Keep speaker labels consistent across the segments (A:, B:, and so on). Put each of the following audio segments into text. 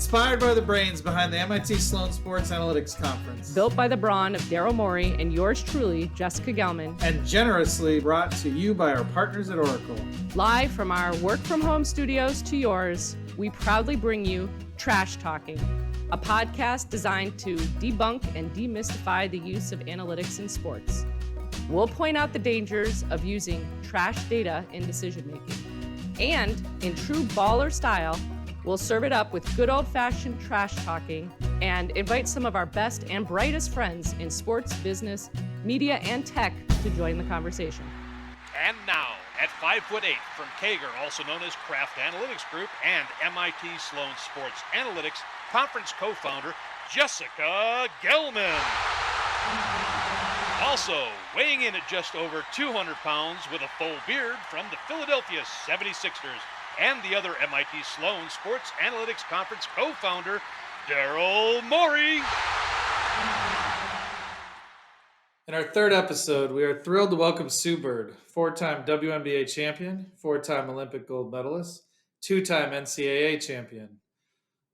A: Inspired by the brains behind the MIT Sloan Sports Analytics Conference.
B: Built by the brawn of Daryl Morey and yours truly, Jessica Gelman.
A: And generously brought to you by our partners at Oracle.
B: Live from our work-from-home studios to yours, we proudly bring you Trash Talking, a podcast designed to debunk and demystify the use of analytics in sports. We'll point out the dangers of using trash data in decision-making. And in true baller style, we'll serve it up with good old-fashioned trash talking and invite some of our best and brightest friends in sports, business, media, and tech to join the conversation.
C: And now, at 5'8", from Kager, also known as Kraft Analytics Group, and MIT Sloan Sports Analytics Conference co-founder, Jessica Gelman. Also, weighing in at just over 200 pounds with a full beard from the Philadelphia 76ers, and the other MIT Sloan Sports Analytics Conference co-founder, Daryl Morey.
A: In our third episode, we are thrilled to welcome Sue Bird, four-time WNBA champion, four-time Olympic gold medalist, two-time NCAA champion.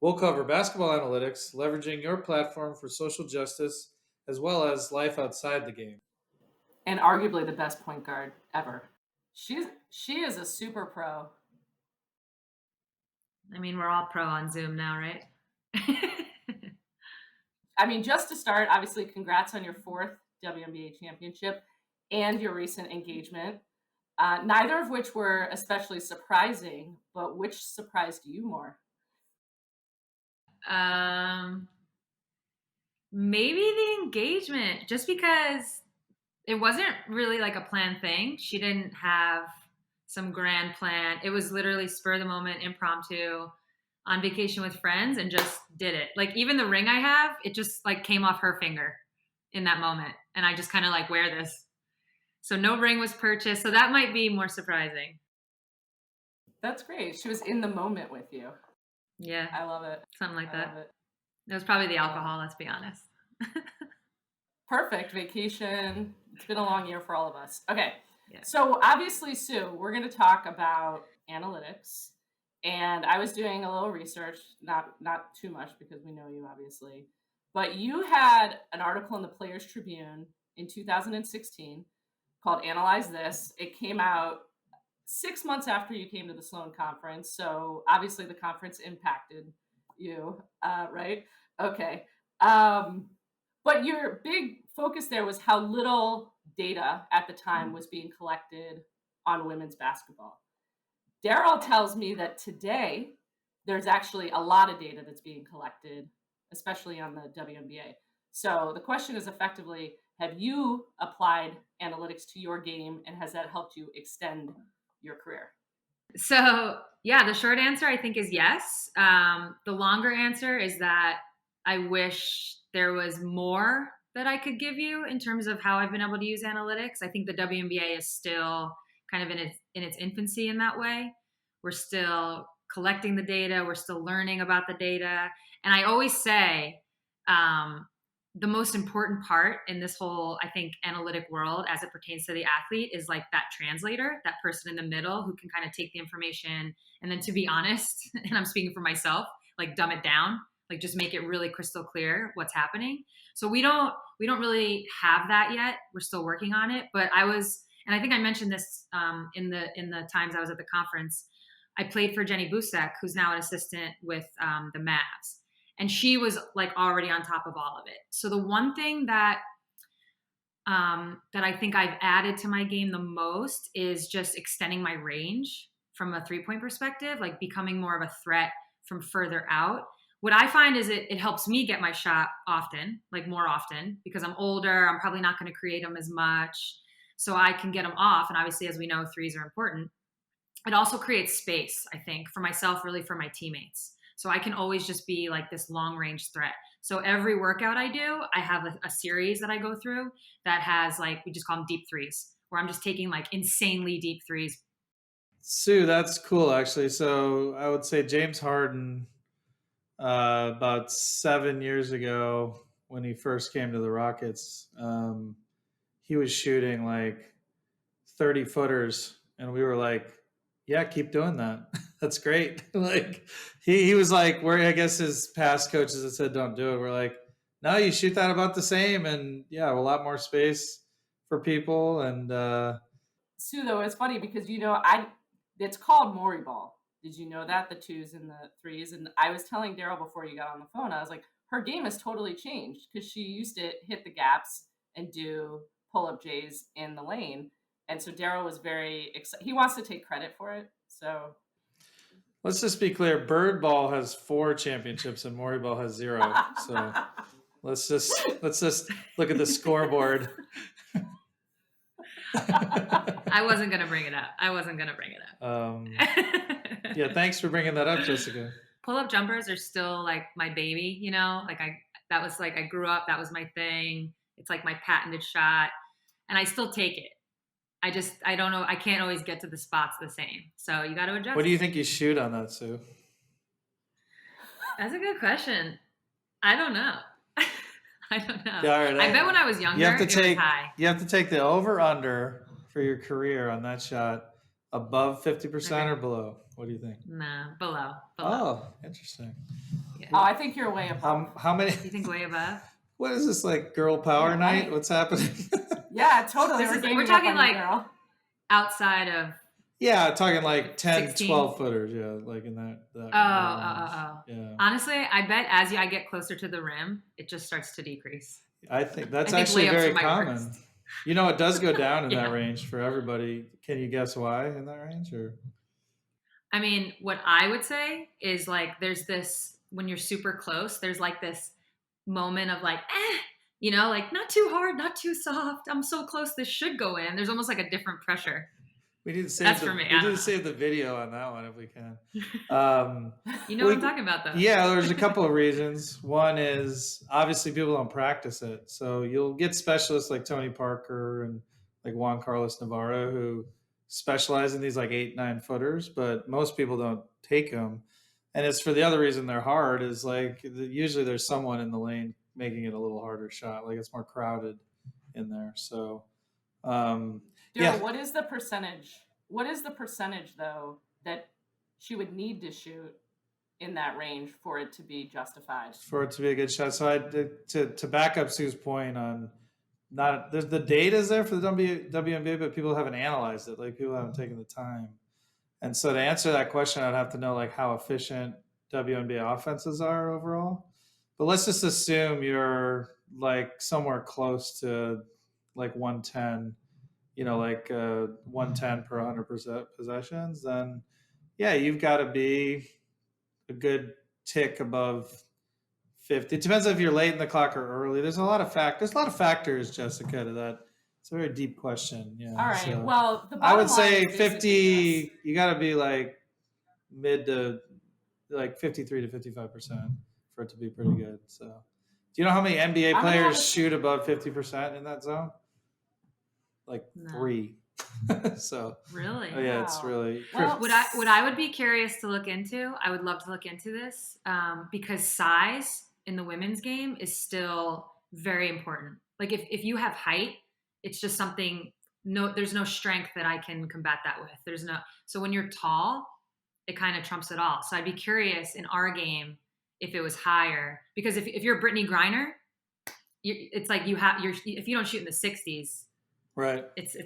A: We'll cover basketball analytics, leveraging your platform for social justice, as well as life outside the game.
B: And arguably the best point guard ever. She is a super pro.
D: I mean, we're all pro on Zoom now, right?
B: I mean, just to start, obviously, congrats on your fourth WNBA championship and your recent engagement, neither of which were especially surprising, but which surprised you more?
D: Maybe the engagement, just because it wasn't really like a planned thing. She didn't have some grand plan. It was literally spur of the moment, impromptu, on vacation with friends, and just did it. Like, even the ring I have, it just like came off her finger in that moment. And I just kind of like wear this. So no ring was purchased. So that might be more surprising.
B: That's great. She was in the moment with you.
D: Yeah.
B: I love it.
D: Something like that.
B: Love it.
D: It was probably the alcohol, let's be honest.
B: Perfect vacation. It's been a long year for all of us. Okay.
D: Yeah.
B: So obviously, Sue, we're going to talk about analytics. And I was doing a little research, not too much because we know you obviously, but you had an article in the Players Tribune in 2016 called Analyze This. It came out 6 months after you came to the Sloan Conference. So obviously the conference impacted you, right? Okay. But your big focus there was how little data at the time was being collected on women's basketball. Daryl tells me that today there's actually a lot of data that's being collected, especially on the WNBA. So the question is effectively, have you applied analytics to your game, and has that helped you extend your career?
D: So yeah, the short answer I think is yes. The longer answer is that I wish there was more that I could give you in terms of how I've been able to use analytics. I think the WNBA is still kind of in its infancy in that way. We're still collecting the data. We're still learning about the data. And I always say the most important part in this whole, I think, analytic world as it pertains to the athlete is like that translator, that person in the middle who can kind of take the information and then, to be honest, and I'm speaking for myself, like dumb it down, like just make it really crystal clear what's happening. So we don't really have that yet. We're still working on it. But and I think I mentioned this in the times I was at the conference. I played for Jenny Busek, who's now an assistant with the Mavs. And she was like already on top of all of it. So the one thing that I think I've added to my game the most is just extending my range from a 3-point perspective, like becoming more of a threat from further out. What I find is it helps me get my shot often, like more often, because I'm older. I'm probably not going to create them as much. So I can get them off. And obviously, as we know, threes are important. It also creates space, I think, for myself, really for my teammates. So I can always just be like this long range threat. So every workout I do, I have a series that I go through that has, like, we just call them deep threes, where I'm just taking like insanely deep threes.
A: Sue, that's cool, actually. So I would say James Harden, about 7 years ago when he first came to the Rockets, he was shooting like 30 footers, and we were like, yeah, keep doing that. That's great. Like he was like, where I guess his past coaches had said don't do it. We're like, no, you shoot that about the same, and yeah, a lot more space for people. And
B: Sue, though, it's funny because it's called Morey ball. Did you know that, the 2s and the 3s? And I was telling Daryl before you got on the phone, I was like, her game has totally changed because she used to hit the gaps and do pull-up J's in the lane. And so Daryl was very excited. He wants to take credit for it. So
A: let's just be clear: Bird ball has 4 championships, and Morey ball has 0. So let's just look at the scoreboard.
D: I wasn't gonna bring it up.
A: Yeah, thanks for bringing that up, Jessica.
D: Pull-up jumpers are still like my baby, you know. Like I grew up. That was my thing. It's like my patented shot, and I still take it. I don't know. I can't always get to the spots the same. So you got to adjust.
A: What do you think you shoot on that, Sue?
D: That's a good question. I don't know. I don't know.
A: Yeah, all right,
D: I bet when I was younger, it was high.
A: You have to take the over/under for your career on that shot above 50% or below. What do you think?
D: Nah, below.
A: Oh, interesting.
B: Yeah. Oh, I think you're way above.
A: How many?
D: You think way above?
A: What is this, like girl power night?
B: Right.
A: What's happening?
B: Yeah, totally.
D: We're talking like outside of.
A: Yeah, talking like 10,
D: 16.
A: 12 footers. Yeah, like in that.
D: Oh.
A: Yeah.
D: Honestly, I bet as I get closer to the rim, it just starts to decrease.
A: I think that's actually very common. You know, it does go down in that range for everybody. Can you guess why in that range? Or
D: I mean, what I would say is like there's this, when you're super close, there's like this moment of like, you know, like not too hard, not too soft. I'm so close, this should go in. There's almost like a different pressure.
A: We need to save
D: That's for me.
A: We need to save the video on that one if we can.
D: You know what I'm talking about, though.
A: Yeah, there's a couple of reasons. One is obviously people don't practice it, so you'll get specialists like Tony Parker and like Juan Carlos Navarro who specialize in these like 8-9 footers, but most people don't take them. And it's for the other reason they're hard is like usually there's someone in the lane making it a little harder shot, like it's more crowded in there. So.
B: Daryl, what is the percentage? What is the percentage though that she would need to shoot in that range for it to be justified? For it to be a good shot. So to back up Sue's point on the data is there for the WNBA, but people haven't analyzed it. Like people haven't taken the time. And so to answer that question, I'd have to know like how efficient WNBA offenses are overall. But let's just assume you're like somewhere close to like 110, you know, like 110 per 100% possessions, then yeah, you've got to be a good tick above 50. It depends if you're late in the clock or early. There's a lot of factors, Jessica, to that. It's a very deep question. Yeah. All right. So well,
A: I would say 50. You got to be like mid to like 53 to 55% for it to be pretty good. So, do you know how many NBA players shoot above 50% in that zone? Like 3. So
D: really,
A: yeah, it's really.
D: Well, what I would be curious to look into. I would love to look into this because size in the women's game is still very important. Like if you have height, it's just something. No, there's no strength that I can combat that with. So when you're tall, it kind of trumps it all. So I'd be curious in our game if it was higher, because if you're Brittany Griner, it's like if you don't shoot in the 60s.
A: Right.
D: It's.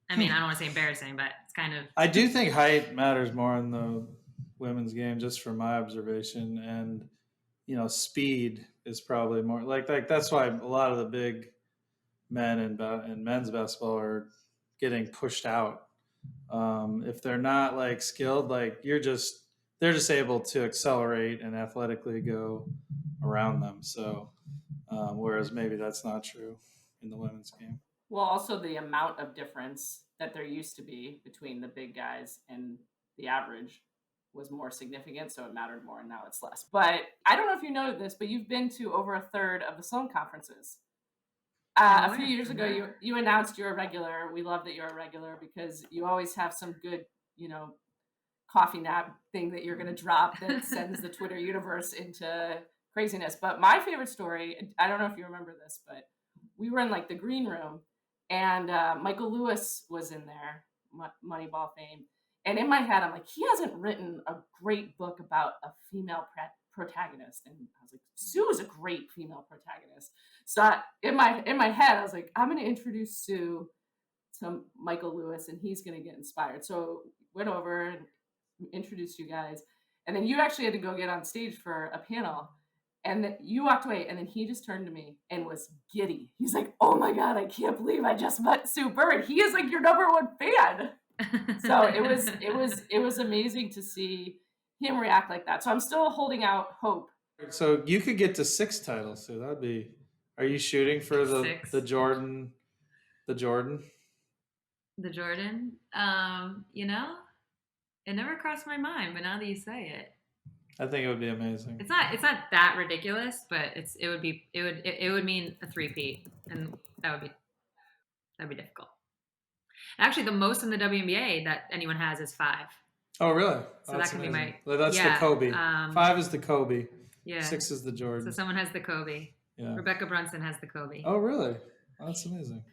D: I mean, I don't want to say embarrassing, but it's kind of.
A: I do think height matters more in the women's game, just from my observation, and you know, speed is probably more like that's why a lot of the big men in men's basketball are getting pushed out. If they're not like skilled, like they're just able to accelerate and athletically go around them. So, whereas maybe that's not true in the women's game.
B: Well, also the amount of difference that there used to be between the big guys and the average was more significant, so it mattered more, and now it's less. But I don't know if you know this, but you've been to over a third of the Sloan conferences. A few years ago, you announced you're a regular. We love that you're a regular because you always have some good, you know, coffee nap thing that you're going to drop that sends the Twitter universe into craziness. But my favorite story, I don't know if you remember this, but we were in like the green room, and Michael Lewis was in there, Moneyball fame, And in my head, I'm like, he hasn't written a great book about a female protagonist. And I was like, Sue is a great female protagonist. So in my head, I was like, I'm going to introduce Sue to Michael Lewis, and he's going to get inspired. So went over and introduced you guys, and then you actually had to go get on stage for a panel, and then you walked away, and then he just turned to me and was giddy. He's like, "Oh my God, I can't believe I just met Sue Bird. He is like your #1 fan." So it was amazing to see him react like that. So I'm still holding out hope.
A: So you could get to 6 titles, so that'd be. Are you shooting for the
D: 6.
A: the Jordan? The Jordan?
D: The Jordan? It never crossed my mind, but now that you say it,
A: I think it would be amazing.
D: it's not that ridiculous, but it would mean a 3-peat, and that'd be difficult. Actually, the most in the WNBA that anyone has is 5.
A: Oh, really?
D: So that can be my.
A: That's
D: yeah,
A: the Kobe. 5 is the Kobe.
D: Yeah.
A: 6 is the Jordan.
D: So someone has the Kobe.
A: Yeah.
D: Rebecca Brunson has the Kobe.
A: Oh, really? Oh, that's amazing.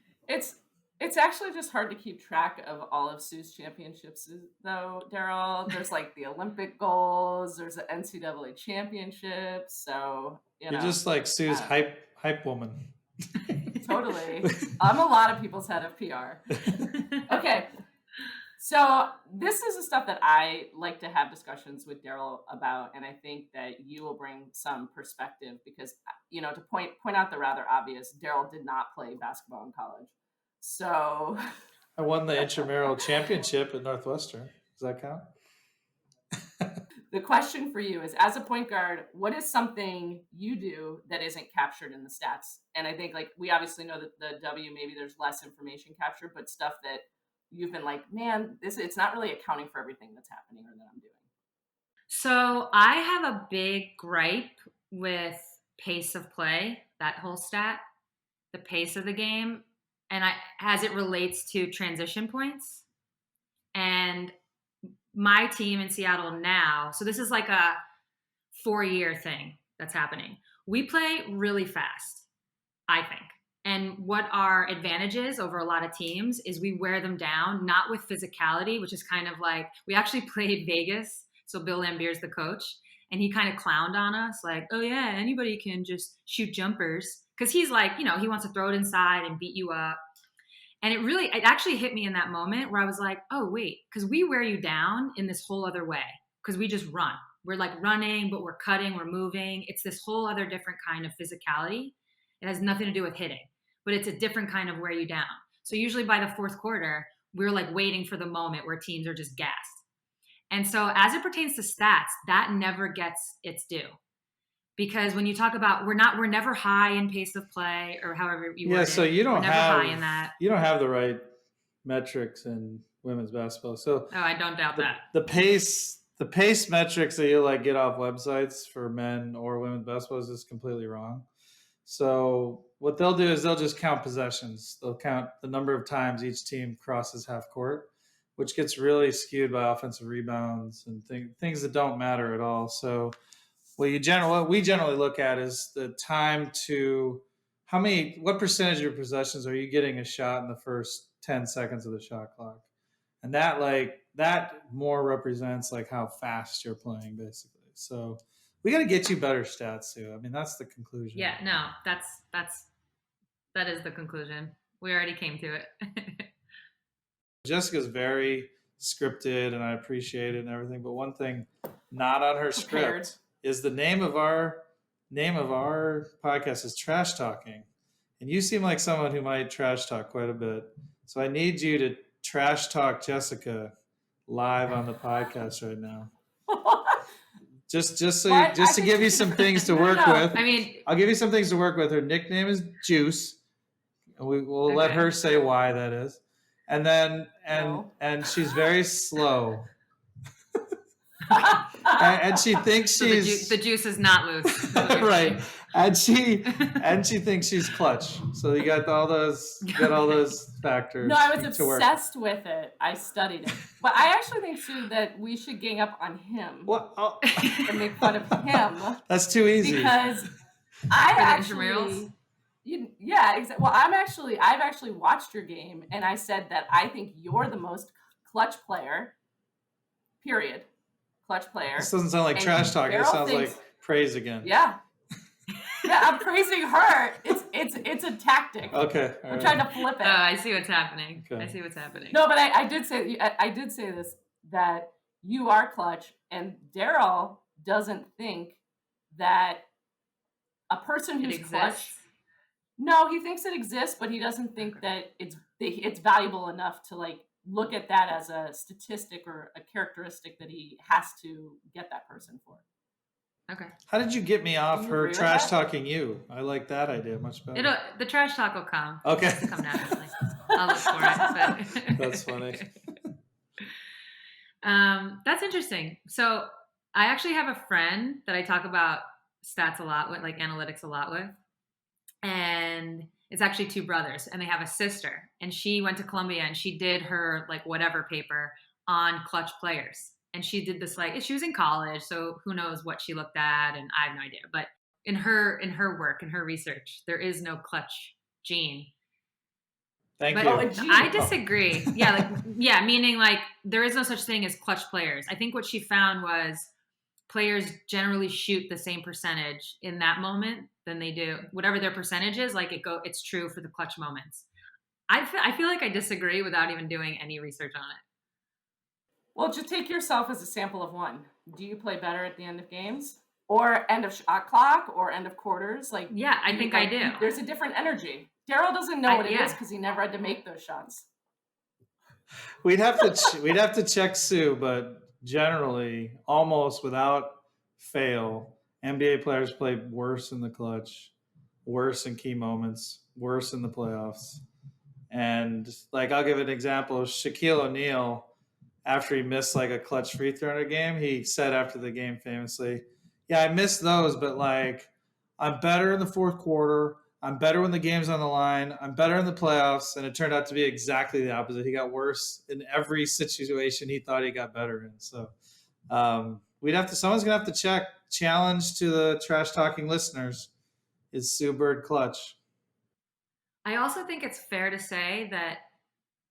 B: It's actually just hard to keep track of all of Sue's championships, though, Daryl. There's like the Olympic goals, there's the NCAA championships. So
A: You're just like Sue's hype woman.
B: Totally. I'm a lot of people's head of PR. Okay. So this is the stuff that I like to have discussions with Daryl about, and I think that you will bring some perspective because, to point out the rather obvious, Daryl did not play basketball in college. So
A: I won the intramural championship at Northwestern. Does that count?
B: The question for you is, as a point guard, what is something you do that isn't captured in the stats? And I think like we obviously know that the W, maybe there's less information captured, but stuff that you've been like, man, it's not really accounting for everything that's happening or that I'm doing.
D: So I have a big gripe with pace of play, that whole stat, the pace of the game, and as it relates to transition points. And my team in Seattle now, so this is like a 4-year thing that's happening. We play really fast, I think. And what our advantage is over a lot of teams is we wear them down, not with physicality, which is kind of like, we actually played Vegas. So Bill Lambier's the coach, and he kind of clowned on us like, oh yeah, anybody can just shoot jumpers. Cause he's like, he wants to throw it inside and beat you up. And it actually hit me in that moment where I was like, oh wait, cause we wear you down in this whole other way. Cause we just run. We're like running, but we're cutting, we're moving. It's this whole other different kind of physicality. It has nothing to do with hitting, but it's a different kind of wear you down. So usually by the 4th quarter, we're like waiting for the moment where teams are just gassed. And so as it pertains to stats, that never gets its due. Because when you talk about, we're never high in pace of play or however you word it.
A: So you don't
D: we're never
A: have
D: high in that.
A: You don't have the right metrics in women's basketball. So
D: I don't doubt that.
A: The pace metrics that you like get off websites for men or women's basketball is just completely wrong. So what they'll do is they'll just count possessions. They'll count the number of times each team crosses half court, which gets really skewed by offensive rebounds and things that don't matter at all. So what we generally look at is the time to what percentage of your possessions are you getting a shot in the first 10 seconds of the shot clock, and that more represents like how fast you're playing basically. So we got to get you better stats, Sue. I mean, that's the conclusion.
D: Yeah, no, that is the conclusion. We already came to it.
A: Jessica's very scripted, and I appreciate it and everything. But one thing not on her script is the name of our podcast is Trash Talking, and you seem like someone who might trash talk quite a bit. So I need you to trash talk Jessica live on the podcast right now. Just to give you some things to work with.
D: I mean,
A: I'll give you some things to work with. Her nickname is Juice, and we'll let her say why that is. And then and she's very slow. and she thinks she's
D: the juice is not loose.
A: Right. And she thinks she's clutch. So you got all those factors.
B: No, I was obsessed with it. I studied it. But I actually think, Sue, that we should gang up on him.
A: What? Oh.
B: And make fun of him.
A: That's too easy.
B: Because yeah, exactly. Well, I've actually watched your game, and I said that I think you're the most clutch player period. Clutch player.
A: This doesn't sound like
B: And
A: trash talk. It
B: Daryl
A: sounds
B: thinks-
A: like praise again.
B: Yeah. Yeah, I'm praising her. It's a tactic.
A: Okay. All
B: I'm
A: right.
B: trying to flip it.
D: I see what's happening.
A: Okay.
D: I see what's happening.
B: No, but I did say this, that you are clutch, and Daryl doesn't think that a person
D: It
B: who's
D: exists.
B: clutch. No, he thinks it exists, but he doesn't think that it's valuable enough to like look at that as a statistic or a characteristic that he has to get that person for.
D: Okay.
A: How did you get me off
B: Do you
A: her
B: agree with
A: trash
B: that?
A: talking you? I like that idea much better.
D: The trash talk will come.
A: Okay.
D: It'll come naturally. I'll look for it. But
A: That's funny.
D: That's interesting. So I actually have a friend that I talk about stats a lot with, like analytics a lot with. And it's actually two brothers, and they have a sister. And she went to Columbia and she did her like whatever paper on clutch players. And she did this like she was in college, so who knows what she looked at, and I have no idea. But in her work, in her research, there is no clutch gene.
A: Thank
D: But
A: you.
D: I disagree. Yeah, meaning like there is no such thing as clutch players. I think what she found was players generally shoot the same percentage in that moment than they do whatever their percentage is. Like it's true for the clutch moments. I feel like I disagree without even doing any research on it.
B: Well, just take yourself as a sample of one. Do you play better at the end of games, or end of shot clock, or end of quarters? Like,
D: Yeah, I think I do.
B: There's a different energy. Daryl doesn't know what it is
D: yeah.
B: because he never had to make those shots.
A: We'd have to check Sue, but generally, almost without fail, NBA players play worse in the clutch, worse in key moments, worse in the playoffs. And like I'll give an example. Shaquille O'Neal, after he missed like a clutch free throw in a game, he said after the game famously, "Yeah, I missed those, but like I'm better in the fourth quarter. I'm better when the game's on the line. I'm better in the playoffs." And it turned out to be exactly the opposite. He got worse in every situation he thought he got better in. So someone's gonna have to check. Challenge to the trash talking listeners: is Sue Bird clutch?
D: I also think it's fair to say that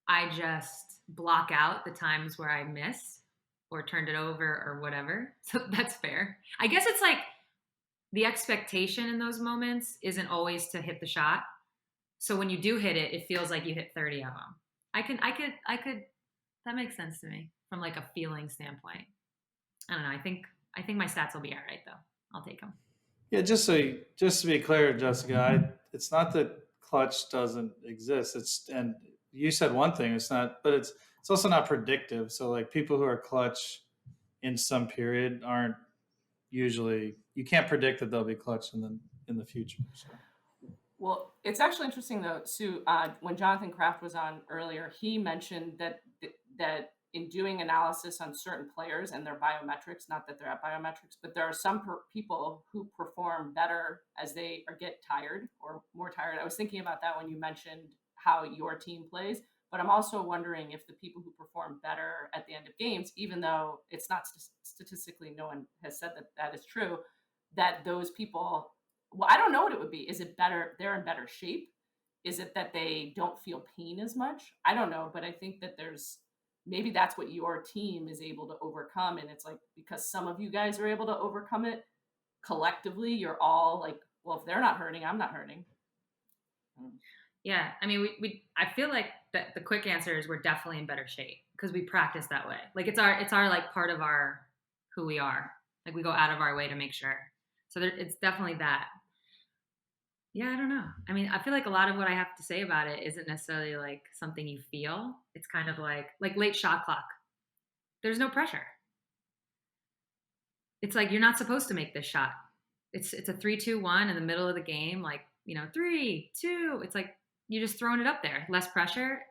D: I just block out the times where I miss or turned it over or whatever. So that's fair. I guess it's like the expectation in those moments isn't always to hit the shot. So when you do hit it, it feels like you hit 30 of them. I could, that makes sense to me from like a feeling standpoint. I don't know. I think my stats will be all right though. I'll take them.
A: Yeah, just to be clear, Jessica, it's not that clutch doesn't exist. And you said one thing, it's not, but it's also not predictive. So like people who are clutch in some period aren't usually, you can't predict that they'll be clutch in the future. So.
B: Well, it's actually interesting though, Sue. When Jonathan Kraft was on earlier, he mentioned that in doing analysis on certain players and their biometrics, not that they're at biometrics, but there are some people who perform better as they get tired or more tired. I was thinking about that when you mentioned how your team plays, but I'm also wondering if the people who perform better at the end of games, even though it's not statistically, no one has said that is true, that those people, well, I don't know what it would be. Is it better? They're in better shape? Is it that they don't feel pain as much? I don't know, but I think that maybe that's what your team is able to overcome. And it's like, because some of you guys are able to overcome it collectively, you're all like, well, if they're not hurting, I'm not hurting.
D: Yeah. I mean, I feel like that the quick answer is we're definitely in better shape because we practice that way. Like it's our like part of our, who we are. Like we go out of our way to make sure. So it's definitely that. Yeah, I don't know. I mean, I feel like a lot of what I have to say about it isn't necessarily like something you feel. It's kind of like late shot clock. There's no pressure. It's like you're not supposed to make this shot. It's a 3-2-1 in the middle of the game, like, 3, 2. It's like you're just throwing it up there. Less pressure.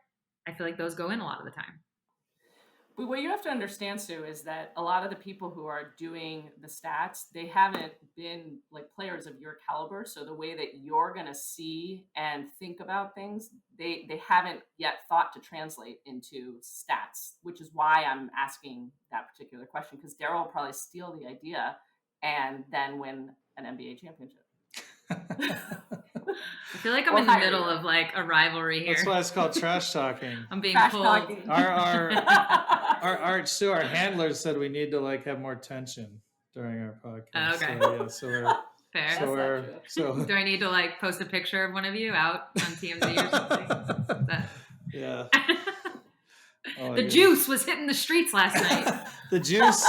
D: I feel like those go in a lot of the time.
B: But what you have to understand, Sue, is that a lot of the people who are doing the stats, they haven't been like players of your caliber. So the way that you're going to see and think about things, they haven't yet thought to translate into stats, which is why I'm asking that particular question, because Daryl will probably steal the idea and then win an NBA championship.
D: I feel like I'm
B: We'll
D: in the
B: hire
D: middle
B: you.
D: of like a rivalry here.
A: That's why it's called trash talking.
D: I'm being
B: Trash
D: pulled.
B: talking.
A: Our handlers said we need to like have more tension during our podcast.
D: Okay.
A: So we're
D: Fair.
B: That's not true.
A: so
D: Do I need to like post a picture of one of you out on TMZ or something?
A: yeah. Oh, my
D: The
A: goodness.
D: juice was hitting the streets last night.
A: the juice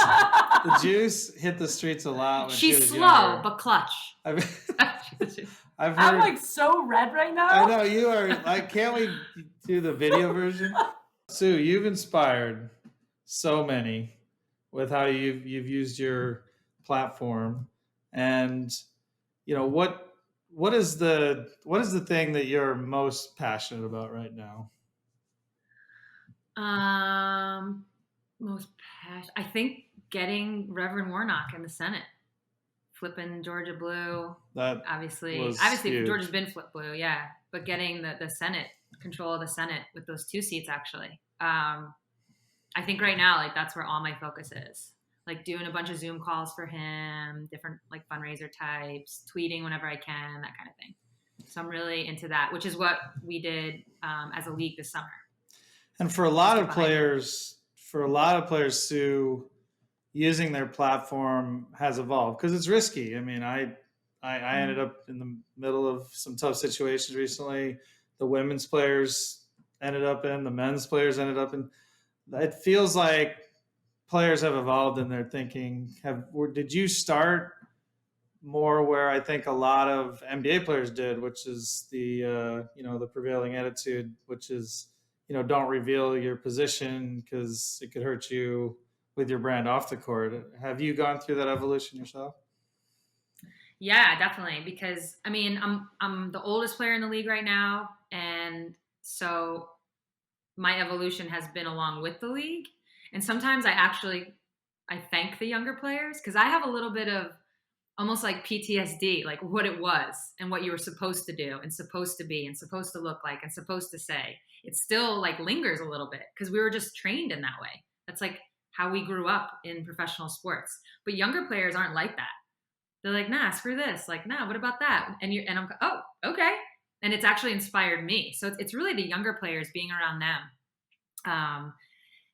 A: hit the streets a lot when she
D: She's
A: was
D: slow
A: younger.
D: but clutch.
A: I've heard.
B: I'm like so red right now.
A: I know you are. Like, can't we do the video version? Sue, you've inspired so many with how you've used your platform, and what is the thing that you're most passionate about right now?
D: Most passion. I think getting Reverend Warnock in the Senate, flipping Georgia blue.
A: That
D: obviously
A: huge.
D: Georgia's been flipped blue, yeah. But getting the Senate, control of the Senate with those 2 seats, actually. I think right now, like that's where all my focus is. Like doing a bunch of Zoom calls for him, different like fundraiser types, tweeting whenever I can, that kind of thing. So I'm really into that, which is what we did as a league this summer.
A: And for a lot of players, Sue, using their platform has evolved because it's risky. I mean, I ended up in the middle of some tough situations recently. The women's players ended up in, the men's players ended up in. It feels like players have evolved in their thinking. Did you start more where I think a lot of NBA players did, which is the prevailing attitude, which is don't reveal your position because it could hurt you with your brand off the court. Have you gone through that evolution yourself?
D: Yeah, definitely. Because I mean, I'm the oldest player in the league right now, and so my evolution has been along with the league. And sometimes I thank the younger players because I have a little bit of almost like PTSD, like what it was and what you were supposed to do and supposed to be and supposed to look like and supposed to say. It still like lingers a little bit because we were just trained in that way. That's like how we grew up in professional sports. But younger players aren't like that. They're like, nah, screw this. Like, nah, what about that? And I'm, oh, okay. And it's actually inspired me. So it's really the younger players, being around them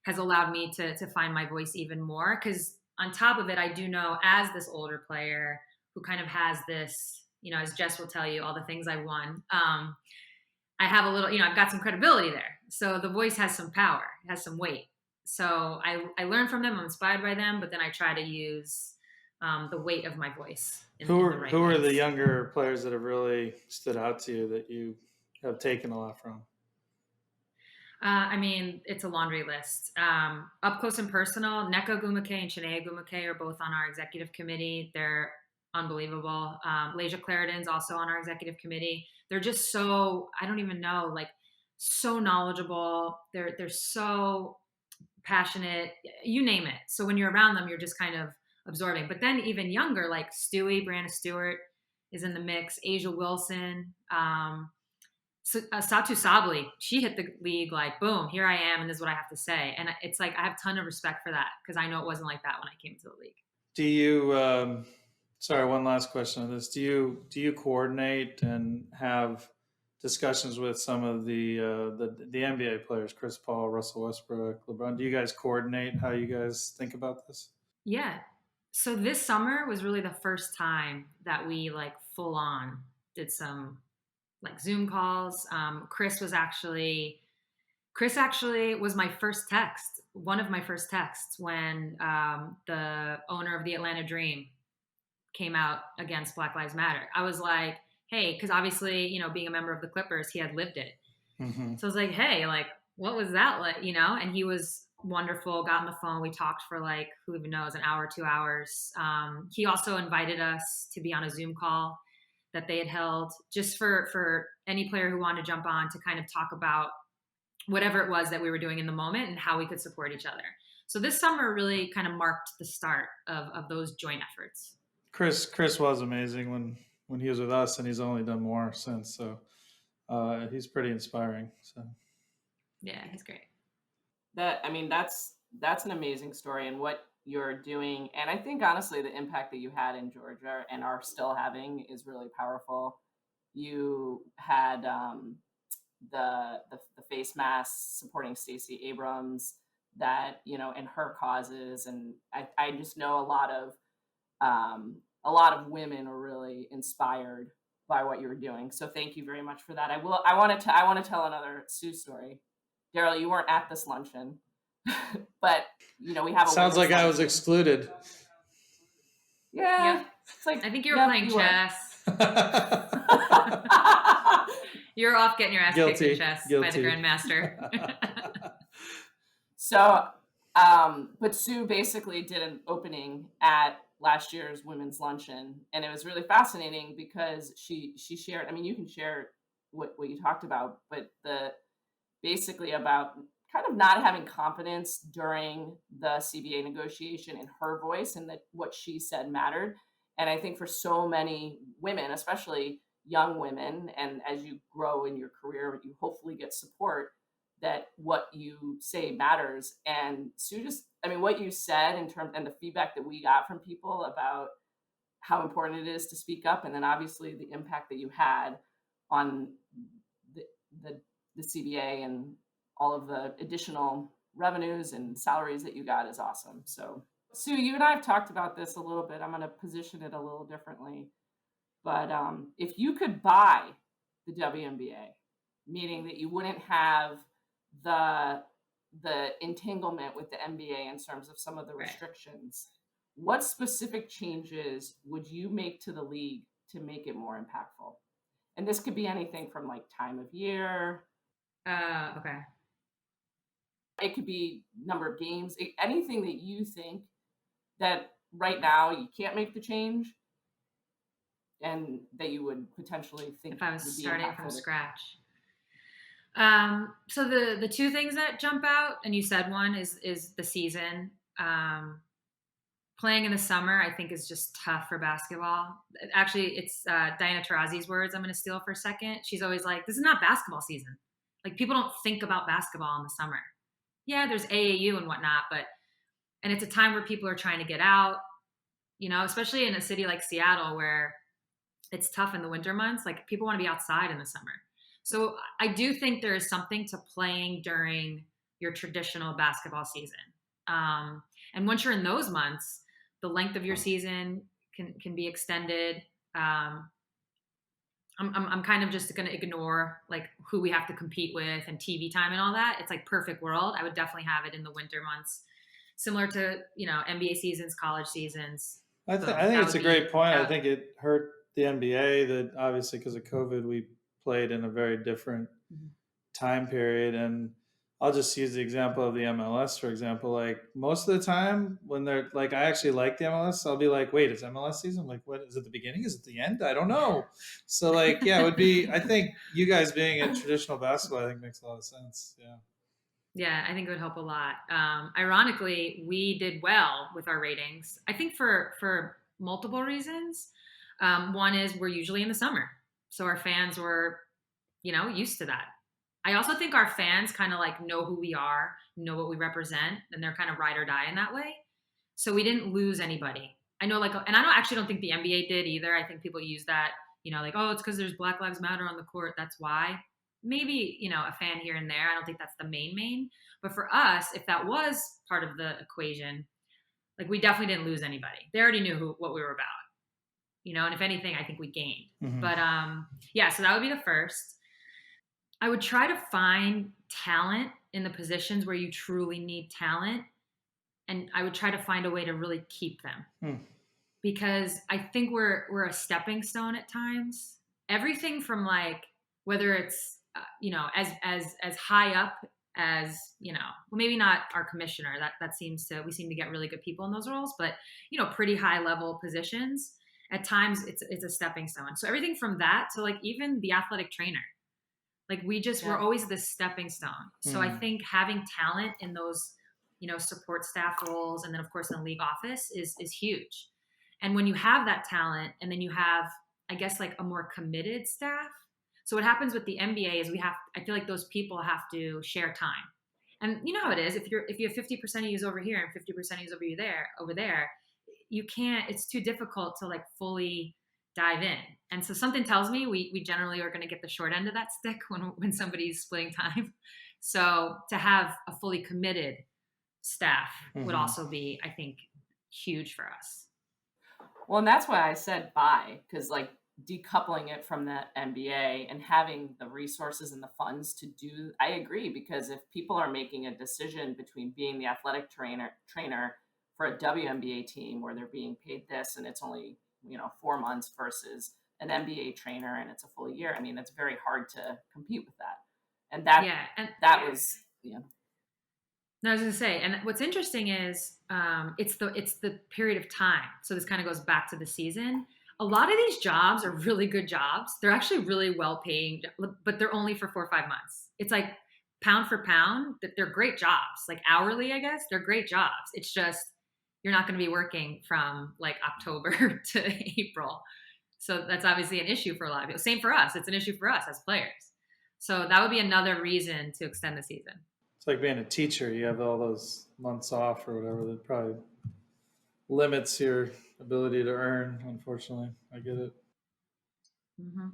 D: has allowed me to find my voice even more. Because on top of it, I do know as this older player who kind of has this, as Jess will tell you, all the things I won, I have a little, I've got some credibility there. So the voice has some power, it has some weight. So I learn from them, I'm inspired by them, but then I try to use the weight of my voice.
A: Who are the younger players that have really stood out to you that you have taken a lot from?
D: I mean, it's a laundry list. Up close and personal, Neko Gumake and Chineye Gumake are both on our executive committee. They're unbelievable. Leja Clarendon's also on our executive committee. They're just so, I don't even know, like so knowledgeable. They're so passionate, you name it. So when you're around them, you're just kind of absorbing. But then even younger, like Stewie, Brianna Stewart is in the mix, Asia Wilson, Satu Sabli, she hit the league like, boom, here I am, and this is what I have to say. And it's like, I have a ton of respect for that because I know it wasn't like that when I came to the league.
A: Do you, sorry, one last question on this. Do you coordinate and have discussions with some of the NBA players, Chris Paul, Russell Westbrook, LeBron? Do you guys coordinate how you guys think about this?
D: Yeah. So this summer was really the first time that we like full on did some like Zoom calls. Chris actually was my first text, one of my first texts when the owner of the Atlanta Dream came out against Black Lives Matter. I was like, hey, because obviously, being a member of the Clippers, he had lived it. Mm-hmm. So I was like, hey, like, what was that like, And he was wonderful, got on the phone. We talked for like, who even knows, an hour, 2 hours. He also invited us to be on a Zoom call that they had held just for any player who wanted to jump on to kind of talk about whatever it was that we were doing in the moment and how we could support each other. So this summer really kind of marked the start of those joint efforts.
A: Chris was amazing when he was with us, and he's only done more since. So he's pretty inspiring. So
D: yeah, he's great.
B: That's an amazing story, and what you're doing, and I think honestly the impact that you had in Georgia and are still having is really powerful. You had the face masks supporting Stacey Abrams, that, and her causes. And I just know a lot of women are really inspired by what you were doing. So thank you very much for that. I want to tell another Sue story. Daryl, you weren't at this luncheon, but we have a
A: Sounds like
B: women's
A: I was
B: luncheon.
A: excluded.
B: Yeah.
D: Yep.
B: It's like,
D: I think you were
B: yep,
D: playing
B: you were.
D: chess. You're off getting your ass kicked in chess by the grandmaster.
B: So, but Sue basically did an opening at last year's women's luncheon, and it was really fascinating because she shared. I mean, you can share what you talked about, but basically about kind of not having confidence during the CBA negotiation in her voice, and that what she said mattered. And I think for so many women, especially young women, and as you grow in your career, you hopefully get support, that what you say matters. And Sue, just, I mean, what you said in terms, and the feedback that we got from people about how important it is to speak up, and then obviously the impact that you had on the the, the CBA and all of the additional revenues and salaries that you got is awesome. So, Sue, you and I have talked about this a little bit. I'm going to position it a little differently. But if you could buy the WNBA, meaning that you wouldn't have the entanglement with the NBA in terms of some of the
D: Right.
B: restrictions, what specific changes would you make to the league to make it more impactful? And this could be anything from like time of year.
D: Okay.
B: It could be number of games, anything that you think that right now you can't make the change, and that you would potentially think
D: If I was
B: would be
D: starting
B: impactful
D: from
B: to-
D: scratch. So the two things that jump out, and you said one is the season. Playing in the summer, I think, is just tough for basketball. Actually, it's Diana Taurasi's words I'm going to steal for a second. She's always like, this is not basketball season. Like, people don't think about basketball in the summer. Yeah, there's AAU and whatnot, and it's a time where people are trying to get out, especially in a city like Seattle where it's tough in the winter months. Like, people want to be outside in the summer. So I do think there is something to playing during your traditional basketball season. And once you're in those months, the length of your season can be extended. I'm kind of just going to ignore like who we have to compete with and TV time and all that. It's like perfect world. I would definitely have it in the winter months, similar to NBA seasons, college seasons.
A: I think it's a great point. I think it hurt the NBA that obviously because of COVID we played in a very different time period. And I'll just use the example of the MLS, for example. Like most of the time when they're like, I actually like the MLS, I'll be like, wait, it's MLS season? Like, what is it, the beginning? Is it the end? I don't know. So like, yeah, it would be, I think you guys being in traditional basketball, I think makes a lot of sense. Yeah.
D: Yeah, I think it would help a lot. Ironically, we did well with our ratings. I think for multiple reasons. One is we're usually in the summer, so our fans were, used to that. I also think our fans kind of like know who we are, know what we represent, and they're kind of ride or die in that way. So we didn't lose anybody. I know, and I actually don't think the NBA did either. I think people use that, like, oh, it's because there's Black Lives Matter on the court. That's why. Maybe, a fan here and there. I don't think that's the main. But for us, if that was part of the equation, like we definitely didn't lose anybody. They already knew what we were about, and if anything, I think we gained.
A: Mm-hmm.
D: But yeah, so that would be the first. I would try to find talent in the positions where you truly need talent. And I would try to find a way to really keep them. Because I think we're a stepping stone at times. Everything from like, whether it's, as high up as, well, maybe not our commissioner, we seem to get really good people in those roles, but, pretty high level positions. At times it's a stepping stone. So everything from that to like even the athletic trainer, like we're always the stepping stone. So I think having talent in those, support staff roles, and then of course in the league office is huge. And when you have that talent, and then you have, I guess, like a more committed staff. So what happens with the NBA is I feel like those people have to share time. And you know how it is, if you have 50% of you over here and 50% of you over there, you can't, it's too difficult to like fully dive in. And so something tells me we generally are going to get the short end of that stick when somebody's splitting time. So to have a fully committed staff would also be, I think, huge for us.
B: Well, and that's why I said bye, because like decoupling it from the NBA and having the resources and the funds to do, I agree, because if people are making a decision between being the athletic trainer for a WNBA team where they're being paid this and it's only 4 months versus an NBA trainer and it's a full year, I mean, it's very hard to compete with that. And that was.
D: No, I was going to say, and what's interesting is it's the period of time. So this kind of goes back to the season. A lot of these jobs are really good jobs. They're actually really well paying, but they're only for 4 or 5 months. It's like pound for pound, that they're great jobs. Like hourly, I guess, they're great jobs. It's just you're not going to be working from like October to April. So that's obviously an issue for a lot of people. Same for us. It's an issue for us as players. So that would be another reason to extend the season.
A: It's like being a teacher. You have all those months off or whatever. That probably limits your ability to earn, unfortunately. I get it.
D: Mm-hmm.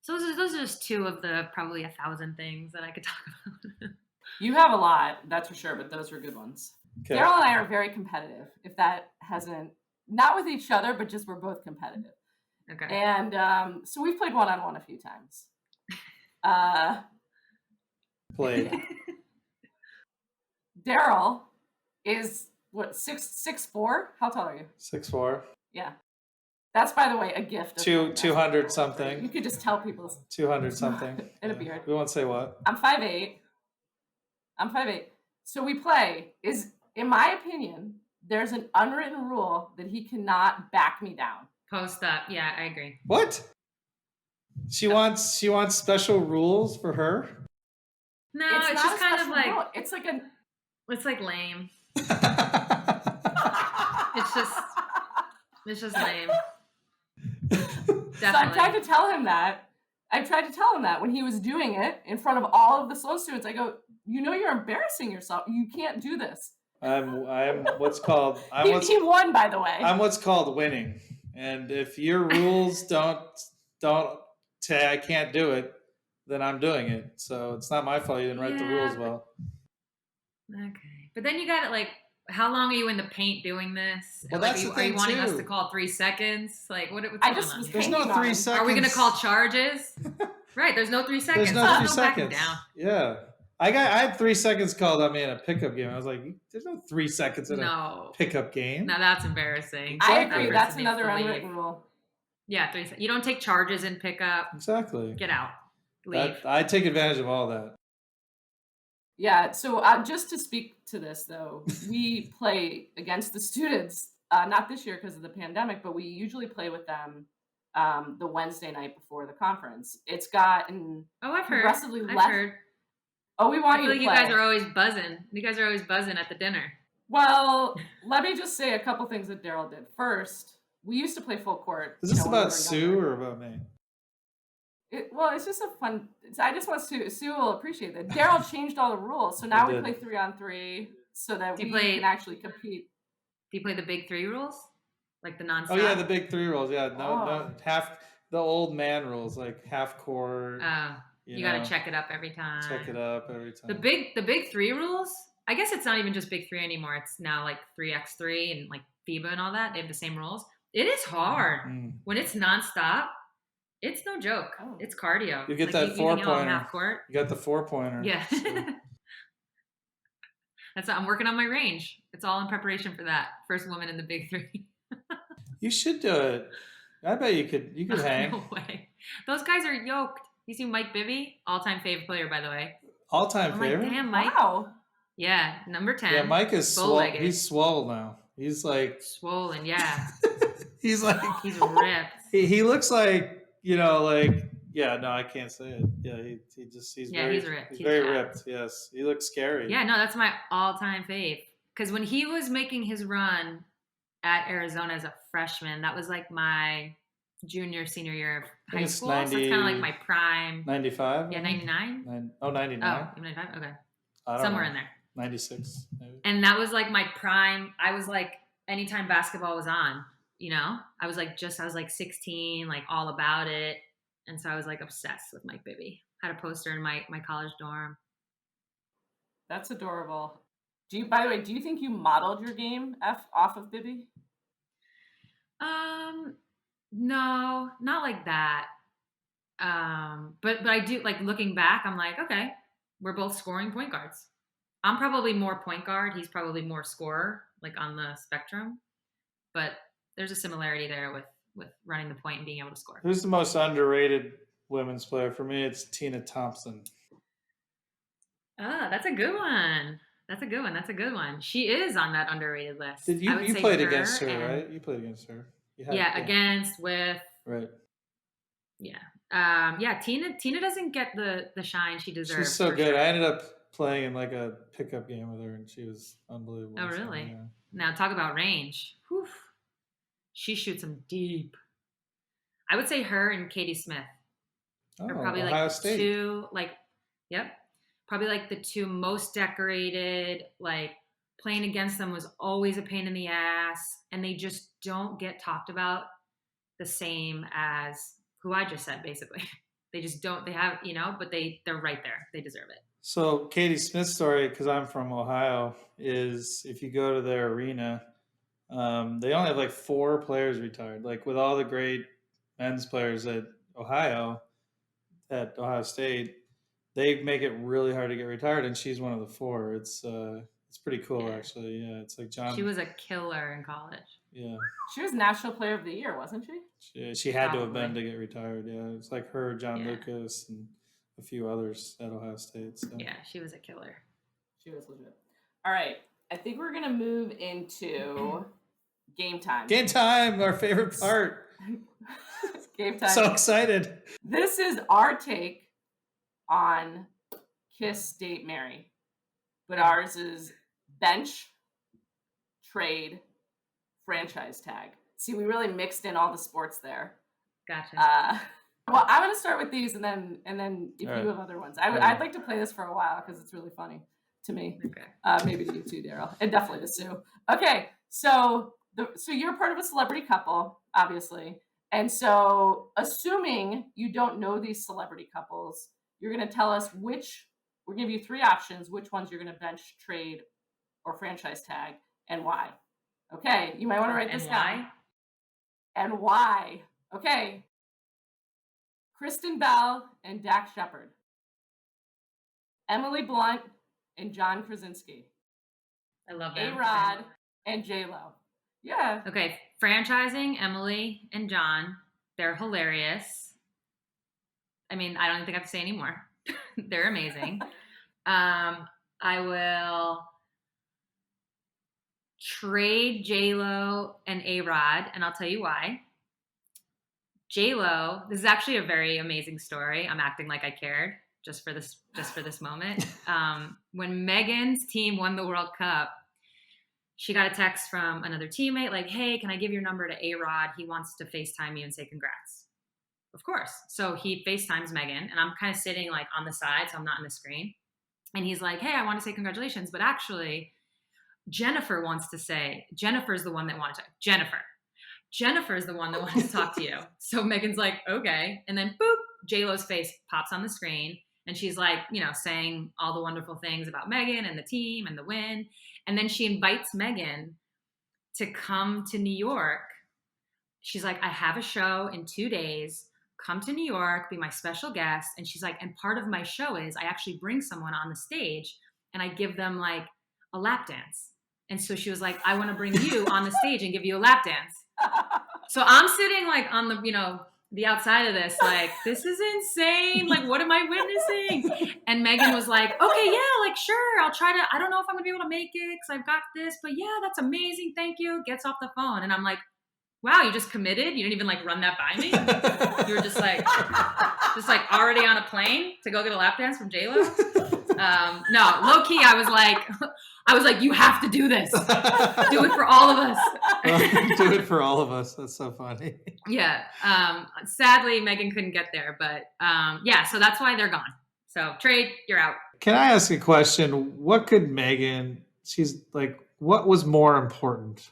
D: So those are just two of the probably 1,000 things that I could talk about.
B: You have a lot, that's for sure, but those were good ones.
A: Okay.
B: Daryl and I are very competitive, if that hasn't, not with each other, but just we're both competitive.
D: Okay.
B: And so we've played one-on-one a few times.
A: Played.
B: Daryl is what, 6'4"? How tall are you?
A: 6'4".
B: Yeah. That's, by the way, a gift.
A: 200 something.
B: You could just tell people.
A: 200 something.
B: And a beard.
A: We won't say what.
B: I'm 5'8". So we play. In my opinion, there's an unwritten rule that he cannot back me down.
D: Post up. Yeah, I agree.
A: What? She wants special rules for her?
D: No, it's just kind of like
B: rule. It's like
D: lame. It's just lame.
B: So I tried to tell him that. When he was doing it in front of all of the Sloan students. I go, you're embarrassing yourself. You can't do this.
A: I'm what's called.
B: He won, by the way.
A: I'm what's called winning. And if your rules don't say I can't do it, then I'm doing it. So it's not my fault you didn't write the rules well.
D: Okay, but then you got it. Like, how long are you in the paint doing this?
A: Well,
D: like,
A: that's the thing,
D: are you wanting
A: too.
D: us to call 3 seconds? Like, what's
B: I
D: going
B: just
D: on?
B: was
A: There's no 3 seconds.
D: Are we going to call charges? Right. There's no 3 seconds.
A: There's no 3
D: Back
A: seconds.
D: down.
A: Yeah. I had 3 seconds called on me in a pickup game. I was like, there's no 3 seconds in a pickup game.
D: No, that's embarrassing.
B: I agree. That's another unwritten rule.
D: Yeah, 3 seconds. You don't take charges in pickup.
A: Exactly.
D: Get out. Leave.
A: I take advantage of all that.
B: Yeah. So just to speak to this, though, we play against the students, not this year because of the pandemic, but we usually play with them the Wednesday night before the conference. It's gotten progressively less.
D: I've heard.
B: Oh, we want you to play.
D: You guys are always buzzing. You guys are always buzzing at the dinner.
B: Well, let me just say a couple things that Daryl did. First, we used to play full court.
A: Is this about Sue or about me?
B: It's just a fun. I just want Sue will appreciate that. Daryl changed all the rules, so now we play 3-on-3 so that we can actually compete.
D: Do you play the big 3 rules, like the non-stop?
A: Oh yeah, the big 3 rules. Yeah, no half the old man rules, like half court.
D: You got to check it up every time.
A: Check it up every time.
D: The big 3 rules. I guess it's not even just big 3 anymore. It's now like 3x3 and like FIBA and all that. They have the same rules. It is hard when it's nonstop. It's no joke. Oh. It's cardio.
A: You get that 4-pointer.
D: Half court.
A: You got the 4-pointer.
D: Yeah. So. I'm working on my range. It's all in preparation for that. First woman in the big 3.
A: You should do it. I bet you could hang.
D: No way. Those guys are yoked. You see Mike Bibby? All-time favorite player, by the way.
A: All-time favorite?
D: Like, damn, Mike.
B: Wow.
D: Yeah, number 10.
A: Yeah, Mike is swole. He's swole now. He's like...
D: Swollen, yeah.
A: He's like...
D: He's ripped.
A: He looks like... I can't say it. Yeah, he's ripped. He's very ripped. Yes, he looks scary.
D: Yeah, no, that's my all-time fave. Because when he was making his run at Arizona as a freshman, that was like my senior year of high school.
A: 90,
D: so it's kind of like my prime.
A: 95.
D: Yeah, 99.
A: 99.
D: Oh, 95. Okay,
A: somewhere
D: in there.
A: 96. Maybe.
D: And that was like my prime. I was like, anytime basketball was on, I was like 16, like all about it. And so I was like obsessed with Mike Bibby. Had a poster in my college dorm.
B: That's adorable. By the way, do you think you modeled your game off of Bibby?
D: No, not like that. But I do, like, looking back, I'm like, okay, we're both scoring point guards. I'm probably more point guard. He's probably more scorer, like on the spectrum. But there's a similarity there with running the point and being able to score.
A: Who's the most underrated women's player? For me, it's Tina Thompson.
D: That's a good one. That's a good one. She is on that underrated list.
A: You played against her, right? You played against her.
D: With.
A: Right.
D: Yeah. Tina doesn't get the shine she deserves.
A: She's so good. Sure. I ended up playing in like a pickup game with her, and she was unbelievable.
D: Oh, really?
A: So, yeah.
D: Now talk about range. Whew. She shoots them deep. I would say her and Katie Smith are probably
A: Ohio
D: like
A: State.
D: two, like, yep, probably like the two most decorated. Like, playing against them was always a pain in the ass, and they just don't get talked about the same as who I just said, basically. They just don't. They have, but they're right there. They deserve it.
A: So Katie Smith's story, because I'm from Ohio, is if you go to their arena, they only have like 4 players retired. Like with all the great men's players at Ohio State, they make it really hard to get retired, and she's one of the 4. It's pretty cool, actually. Yeah, it's like John.
D: She was a killer in college.
A: Yeah.
B: She was National Player of the Year, wasn't she?
A: She had to have been to get retired. Yeah, it's like her, John Lucas, and a few others at Ohio State. So.
D: Yeah, she was a killer.
B: She was legit. All right, I think we're gonna move into game time.
A: Game time, our favorite part.
B: Game time.
A: So excited.
B: This is our take on Kiss, Date, Marry, but ours is bench, trade, franchise tag. See, we really mixed in all the sports there.
D: Gotcha.
B: Well, I'm going to start with these, and then if
A: all
B: you have other ones, I'd like to play this for a while because it's really funny to me.
D: Okay.
B: Maybe to you too, Daryl, and definitely to Sue. Okay, so you're part of a celebrity couple, obviously, and so assuming you don't know these celebrity couples, you're going to tell us which. We're going to give you 3 options, which ones you're going to bench, trade, or franchise tag, and why. Okay, you might want to write this down. And why? Okay. Kristen Bell and Dak Shepard. Emily Blunt and John Krasinski.
D: I love that.
B: A-Rod and J-Lo. Yeah.
D: Okay, franchising, Emily and John. They're hilarious. I mean, I don't even think I have to say anymore. They're amazing. I will trade J-Lo and A-Rod, and I'll tell you why. J-Lo, this is actually a very amazing story. I'm acting like I cared just for this moment. When Megan's team won the World Cup, she got a text from another teammate like, hey, can I give your number to A-Rod? He wants to FaceTime you and say congrats. Of course. So he FaceTimes Megan, and I'm kind of sitting like on the side, so I'm not in the screen. And he's like, hey, I want to say congratulations, but actually Jennifer's the one that wanted to. Jennifer's the one that wanted to talk to you. So Megan's like, okay. And then boop, J-Lo's face pops on the screen. And she's like, saying all the wonderful things about Megan and the team and the win. And then she invites Megan to come to New York. She's like, I have a show in 2 days. Come to New York, be my special guest. And she's like, and part of my show is I actually bring someone on the stage and I give them like a lap dance. And so she was like, I want to bring you on the stage and give you a lap dance. So I'm sitting like on the, the outside of this, like, this is insane. Like, what am I witnessing? And Megan was like, okay, yeah, like, sure. I'll try to, I don't know if I'm gonna be able to make it because I've got this, but yeah, that's amazing. Thank you. Gets off the phone. And I'm like, wow, you just committed? You didn't even like run that by me? You were just like already on a plane to go get a lap dance from J-Lo? No, low key, I was like, you have to do this. Do it for all of us.
A: Do it for all of us. That's so funny.
D: Yeah. Sadly, Megan couldn't get there, but yeah, so that's why they're gone. So trade, you're out.
A: Can I ask a question? What could Megan, she's like, what was more important?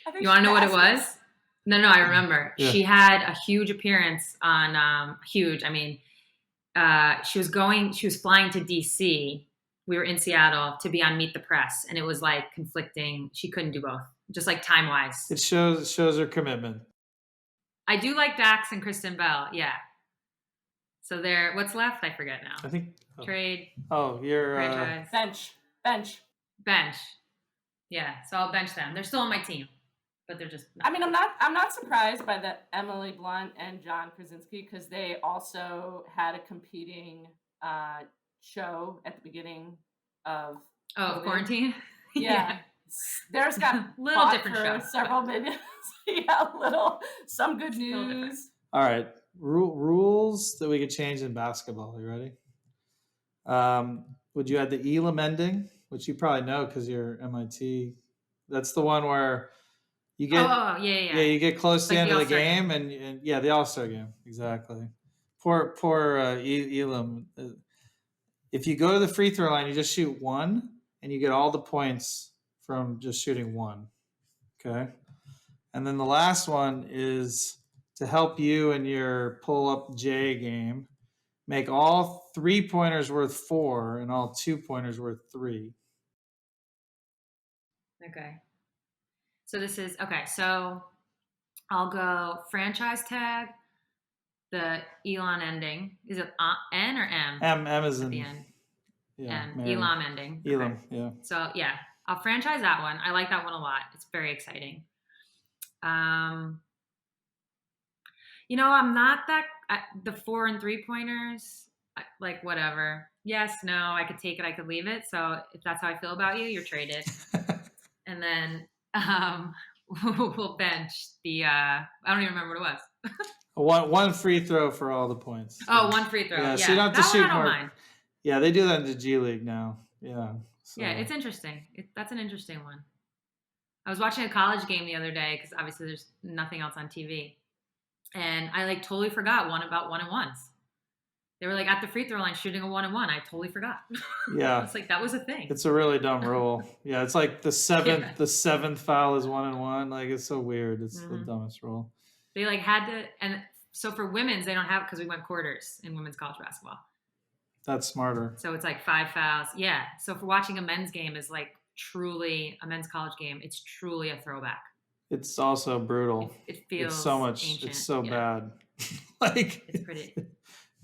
B: I think
D: You want to know what it
B: she asked
D: was?
B: us.
D: No, I remember.
A: Yeah.
D: She had a huge appearance on huge. I mean, she was flying to DC. We were in Seattle to be on Meet the Press, and it was like conflicting. She couldn't do both, just like time wise.
A: It shows her commitment.
D: I do like Dax and Kristen Bell. Yeah. So there, what's left? I forget now.
A: I think.
D: Trade,
A: Oh, you're.
D: franchise,
B: Bench.
D: bench. Yeah. So I'll bench them. They're still on my team, but they're just.
B: I mean, I'm not surprised by the Emily Blunt and John Krasinski because they also had a competing show at the beginning of COVID.
D: Quarantine.
B: Yeah. Theirs got
D: Little
B: bought
D: different
B: for
D: show.
B: several millions. Yeah, some good news.
A: All right. Rules that we could change in basketball. You ready? Would you add the Elam ending, which you probably know because you're MIT? That's the one where you get.
D: Yeah.
A: You get close to the
D: Like
A: end
D: the
A: of the
D: All-Star
A: game, and yeah, the All-Star game, exactly. Poor Elam. If you go to the free throw line, you just shoot one, and you get all the points from just shooting one. Okay, and then the last one is to help you in your pull-up J game. Make all 3-pointers worth 4 and all 2-pointers worth 3.
D: Okay. So this is okay. So I'll go franchise tag. The Elon ending. Is it N or M?
A: M is
D: at
A: in
D: the end.
A: Yeah,
D: And
A: Mary.
D: Elam ending.
A: Elam,
D: Okay.
A: yeah.
D: So yeah, I'll franchise that one. I like that one a lot. It's very exciting. I'm not that the 4 and 3-pointers. Like whatever. Yes, no. I could take it. I could leave it. So if that's how I feel about you, you're traded. And then we'll bench the. I don't even remember what it was.
A: One free throw for all the points.
D: Oh, one free throw.
A: Yeah,
D: Yeah,
A: so you don't have to
D: that
A: shoot
D: one I don't
A: more.
D: mind.
A: Yeah, they do that in the G League now. Yeah. So.
D: Yeah, it's interesting. That's an interesting one. I was watching a college game the other day because obviously there's nothing else on TV, and I totally forgot about 1-and-1s. They were at the free throw line shooting a 1-and-1. I totally forgot.
A: Yeah,
D: it's that was a thing.
A: It's a really dumb rule. Yeah, it's like the seventh foul is 1-and-1. It's so weird. It's the dumbest rule.
D: They had to, and so for women's they don't have it because we went quarters in women's college basketball.
A: That's smarter.
D: So it's 5 fouls. Yeah. So for watching a men's game is truly a men's college game. It's truly a throwback.
A: It's also brutal.
D: It feels
A: it's so much.
D: ancient.
A: It's so bad.
D: It's pretty.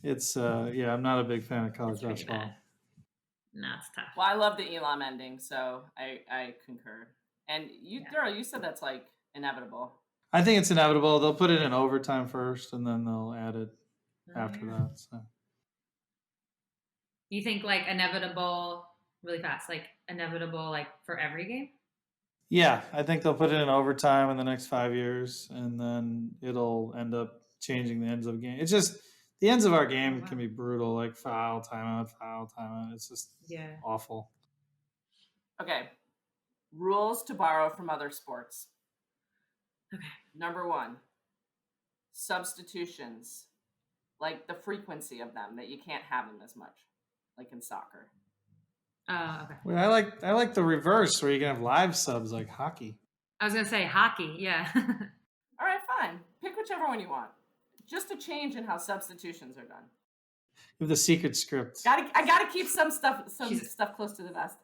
A: It's I'm not a big fan of college basketball.
D: Bad. No, it's tough.
B: Well, I love the Elam ending, so I concur. And Daryl, you said that's inevitable.
A: I think it's inevitable. They'll put it in overtime first, and then they'll add it after that. So.
D: You think inevitable really fast, inevitable for every game?
A: Yeah, I think they'll put it in overtime in the next 5 years, and then it'll end up changing the ends of the game. It's just the ends of our game can be brutal, foul, timeout. It's just awful.
B: Okay. Rules to borrow from other sports.
D: Okay.
B: Number 1, substitutions, the frequency of them, that you can't have them as much, in soccer.
D: Oh, okay.
A: Well, I like the reverse where you can have live subs like hockey.
D: I was gonna say hockey, yeah.
B: All right, fine. Pick whichever one you want. Just a change in how substitutions are done.
A: You have the secret script.
B: I gotta keep some stuff close to the vest.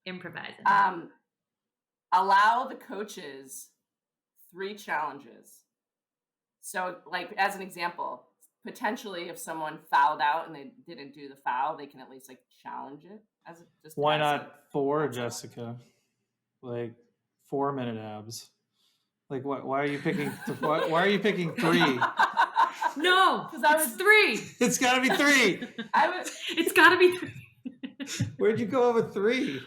D: Improvising.
B: Allow the coaches 3 challenges. So, as an example, potentially if someone fouled out and they didn't do the foul, they can at least challenge it.
A: Why not 4, Jessica? 4-minute abs. Why are you picking? Why are you picking 3?
D: No, it's 3.
A: It's got to be 3.
D: It's got to be 3.
A: Where'd you go over 3?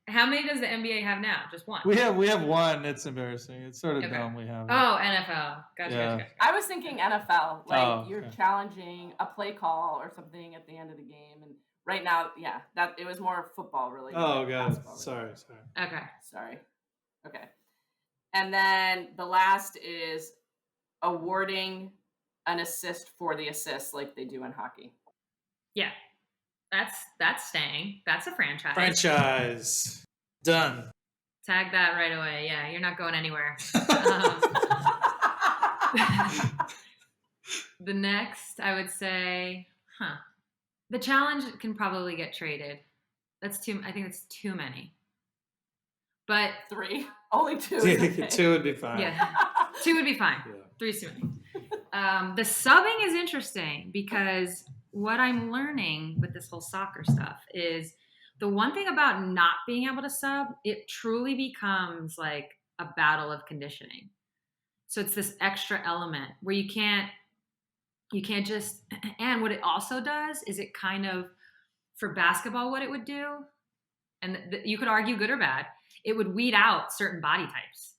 D: How many does the NBA have now? Just 1.
A: We have 1. It's embarrassing. It's sort of dumb. We have.
D: Oh, NFL. Gotcha.
B: I was thinking NFL. You're
A: okay.
B: challenging a play call or something at the end of the game, and right now, that it was more football related.
A: Oh god, sorry.
D: Okay.
B: Okay. And then the last is awarding an assist for the assist, like they do in hockey.
D: Yeah. That's staying. That's a franchise.
A: Franchise. Done.
D: Tag that right away. Yeah, you're not going anywhere. The next, I would say, the challenge can probably get traded. That's too. I think that's too many. But
B: 3, only 2. Is okay.
A: 2 would be fine.
D: Yeah, 2 would be fine.
A: Yeah.
D: 3's too many. The subbing is interesting because what I'm learning with this whole soccer stuff is the one thing about not being able to sub, it truly becomes like a battle of conditioning. So it's this extra element where you can't just, and what it also does is it kind of, for basketball, what it would do, and you could argue good or bad, it would weed out certain body types.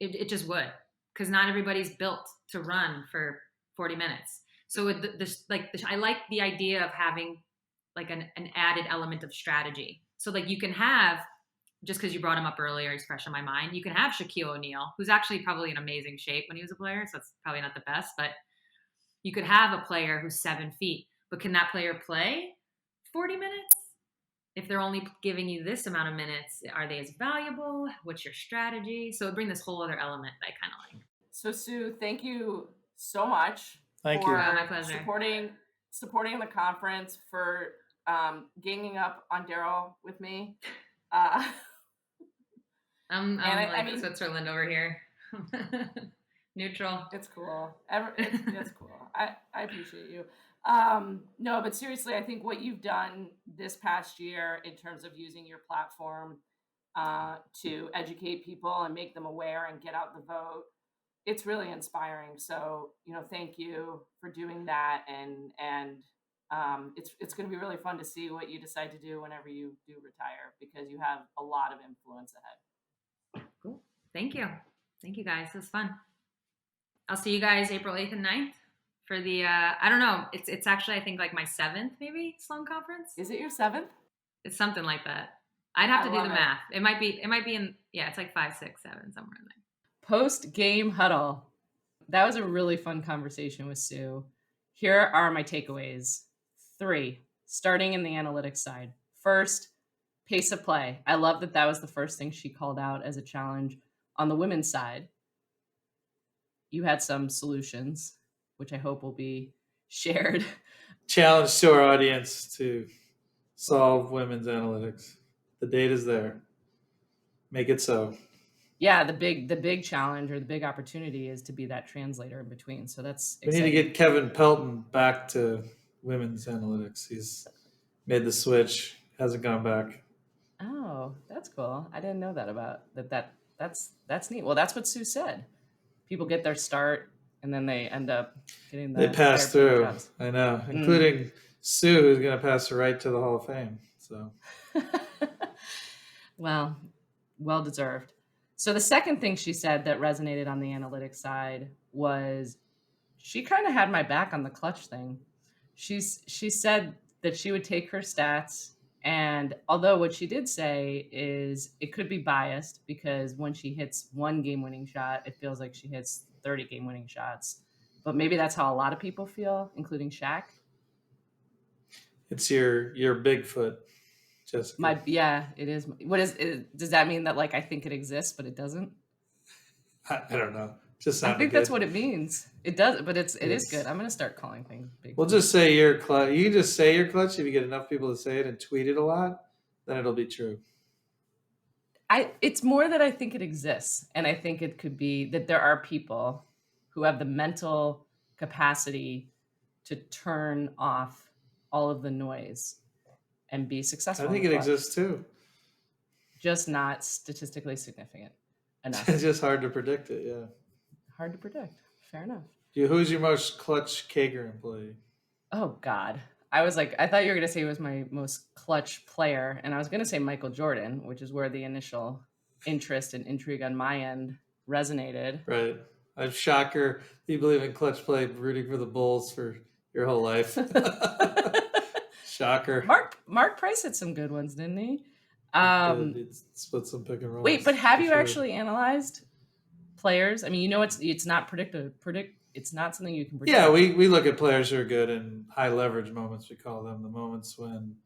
D: It just would, because not everybody's built to run for 40 minutes. So I like the idea of having like an added element of strategy. So like you can have, just because you brought him up earlier, he's fresh in my mind, you can have Shaquille O'Neal, who's actually probably in amazing shape when he was a player, so it's probably not the best, but you could have a player who's 7 feet, but can that player play 40 minutes? If they're only giving you this amount of minutes, are they as valuable? What's your strategy? So it brings this whole other element that I kind of like.
B: So Sue, thank you so much
A: Thank
B: for
A: you.
D: My pleasure.
B: supporting the conference, for ganging up on Daryl with me.
D: I'm
B: I mean,
D: Switzerland over here. Neutral.
B: It's cool. It's cool. I appreciate you. No, but seriously, I think what you've done this past year in terms of using your platform to educate people and make them aware and get out the vote, it's really inspiring. So, thank you for doing that. And it's going to be really fun to see what you decide to do whenever you do retire, because you have a lot of influence ahead.
D: Cool. Thank you. Thank you, guys. It was fun. I'll see you guys April 8th and 9th for the, I don't know. It's actually, I think, like my 7th, maybe, Sloan Conference.
B: Is it your 7th?
D: It's something like that. I'd have to do the
B: love it.
D: math. It might be in, yeah, it's like 5, 6, 7, somewhere in there.
E: Post-game huddle. That was a really fun conversation with Sue. Here are my takeaways. 3, starting in the analytics side. First, pace of play. I love that was the first thing she called out as a challenge. On the women's side, you had some solutions, which I hope will be shared.
A: Challenge to our audience to solve women's analytics. The data's there. Make it so.
E: Yeah, the big challenge or the big opportunity is to be that translator in between. So that's
A: We
E: exciting.
A: need to get Kevin Pelton back to women's analytics. He's made the switch, hasn't gone back.
E: Oh, that's cool. I didn't know that about that. That's neat. Well, that's what Sue said. People get their start and then they end up getting
A: They pass
E: higher paying
A: through.
E: jobs.
A: I know, including Sue, who's going to pass her right to the Hall of Fame. So,
E: well deserved. So the second thing she said that resonated on the analytics side was she kind of had my back on the clutch thing. She said that she would take her stats, and although what she did say is it could be biased because when she hits one game-winning shot, it feels like she hits 30 game-winning shots. But maybe that's how a lot of people feel, including Shaq.
A: it's your Bigfoot, Jessica.
E: It is. Does that mean that like I think it exists, but it doesn't?
A: I don't know. Just
E: I think
A: good.
E: that's what it means. It does, but it is good. I'm gonna start calling things big.
A: We'll just say you're clutch. You can just say you're clutch. If you get enough people to say it and tweet it a lot, then it'll be true.
E: It's more that I think it exists, and I think it could be that there are people who have the mental capacity to turn off all of the noise and be successful.
A: I think it exists too.
E: Just not statistically significant enough.
A: It's just hard to predict it. Yeah.
E: Hard to predict. Fair enough.
A: Who's your most clutch Kager employee?
E: Oh God. I thought you were going to say it was my most clutch player. And I was going to say Michael Jordan, which is where the initial interest and intrigue on my end resonated.
A: Right. I'm shocker. You believe in clutch play, rooting for the Bulls for your whole life. Shocker.
E: Mark Price had some good ones, didn't he?
A: He split some pick and rolls.
E: Wait, but have you actually analyzed players? I mean, it's not it's not something you can predict.
A: Yeah, we look at players who are good in high leverage moments. We call them the moments when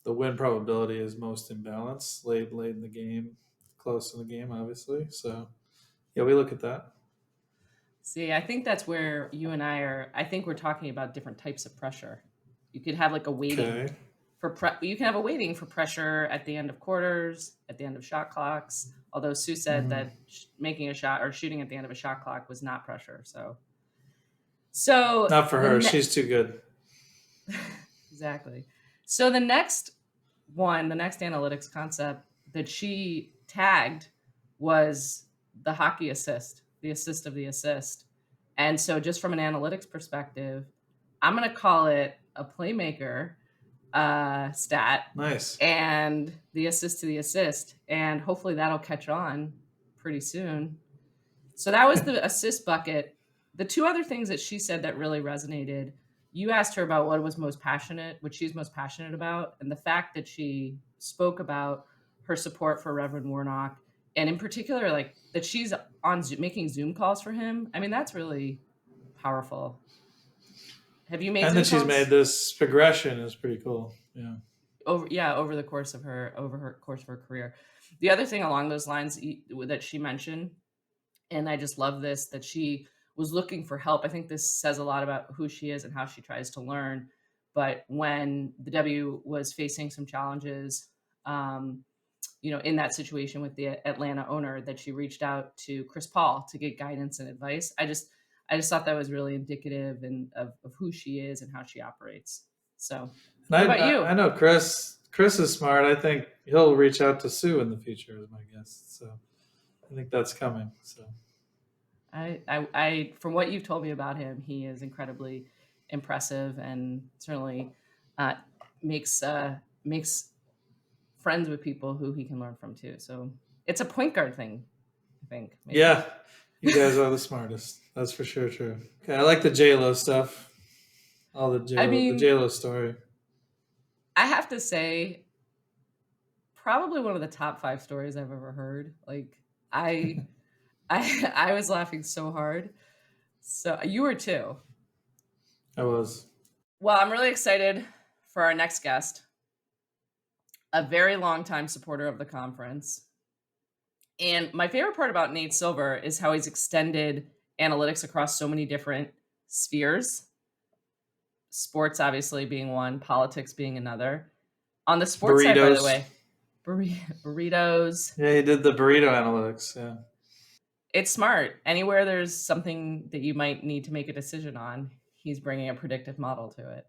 A: the win probability is most imbalanced late in the game, close in the game, obviously. So yeah, we look at that.
E: See, I think that's where you and I think we're talking about different types of pressure. You could have like a weighting
A: Okay.
E: you can have a weighting for pressure at the end of quarters, at the end of shot clocks. Although Sue said that making a shot or shooting at the end of a shot clock was not pressure. So
A: Not for her. She's too good.
E: Exactly. So the next analytics concept that she tagged was the hockey assist, the assist of the assist. And so just from an analytics perspective, I'm going to call it a playmaker stat.
A: Nice.
E: And the assist to the assist. And hopefully that'll catch on pretty soon. So that was the assist bucket. The two other things that she said that really resonated, you asked her about what she's most passionate about. And the fact that she spoke about her support for Reverend Warnock, and in particular, like that she's on Zoom, making Zoom calls for him. I mean, that's really powerful. Have you made?
A: And that she's made this progression is pretty cool. Yeah.
E: Over the course of her career. The other thing along those lines that she mentioned, and I just love this, that she was looking for help. I think this says a lot about who she is and how she tries to learn. But when the W was facing some challenges, in that situation with the Atlanta owner, that she reached out to Chris Paul to get guidance and advice. I just thought that was really indicative of who she is and how she operates. So, what about you?
A: I know Chris is smart. I think he'll reach out to Sue in the future, is my guess. So I think that's coming. So
E: I from what you've told me about him, he is incredibly impressive and certainly makes friends with people who he can learn from too. So it's a point guard thing, I think.
A: Maybe. Yeah, you guys are the smartest. That's for sure true. Okay, I like the J-Lo stuff. All the J-Lo story.
E: I have to say, probably one of the top 5 stories I've ever heard. Like I was laughing so hard. So you were too.
A: I was.
E: Well, I'm really excited for our next guest, a very long time supporter of the conference. And my favorite part about Nate Silver is how he's extended analytics across so many different spheres. Sports obviously being one, politics being another. On the sports side, by the way, burritos.
A: Yeah, he did the burrito analytics. Yeah.
E: It's smart. Anywhere there's something that you might need to make a decision on, he's bringing a predictive model to it,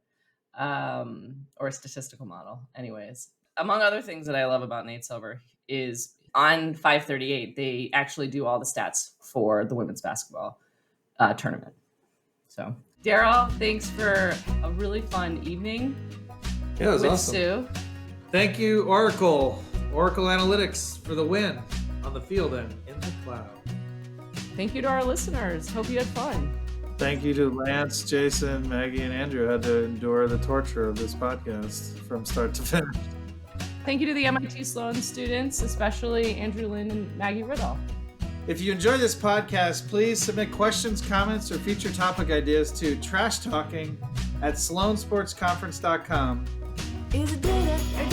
E: or a statistical model. Anyways, among other things that I love about Nate Silver is on 538, they actually do all the stats for the women's basketball tournament. So, Daryl, thanks for a really fun evening.
A: Yeah, it was awesome.
E: Sue.
A: Thank you, Oracle Analytics, for the win on the field and in the cloud.
E: Thank you to our listeners. Hope you had fun.
A: Thank you to Lance, Jason, Maggie, and Andrew who had to endure the torture of this podcast from start to finish.
E: Thank you to the MIT Sloan students, especially Andrew Lynn and Maggie Riddle.
A: If you enjoy this podcast, please submit questions, comments, or feature topic ideas to trashtalking@sloansportsconference.com.
F: Is it data or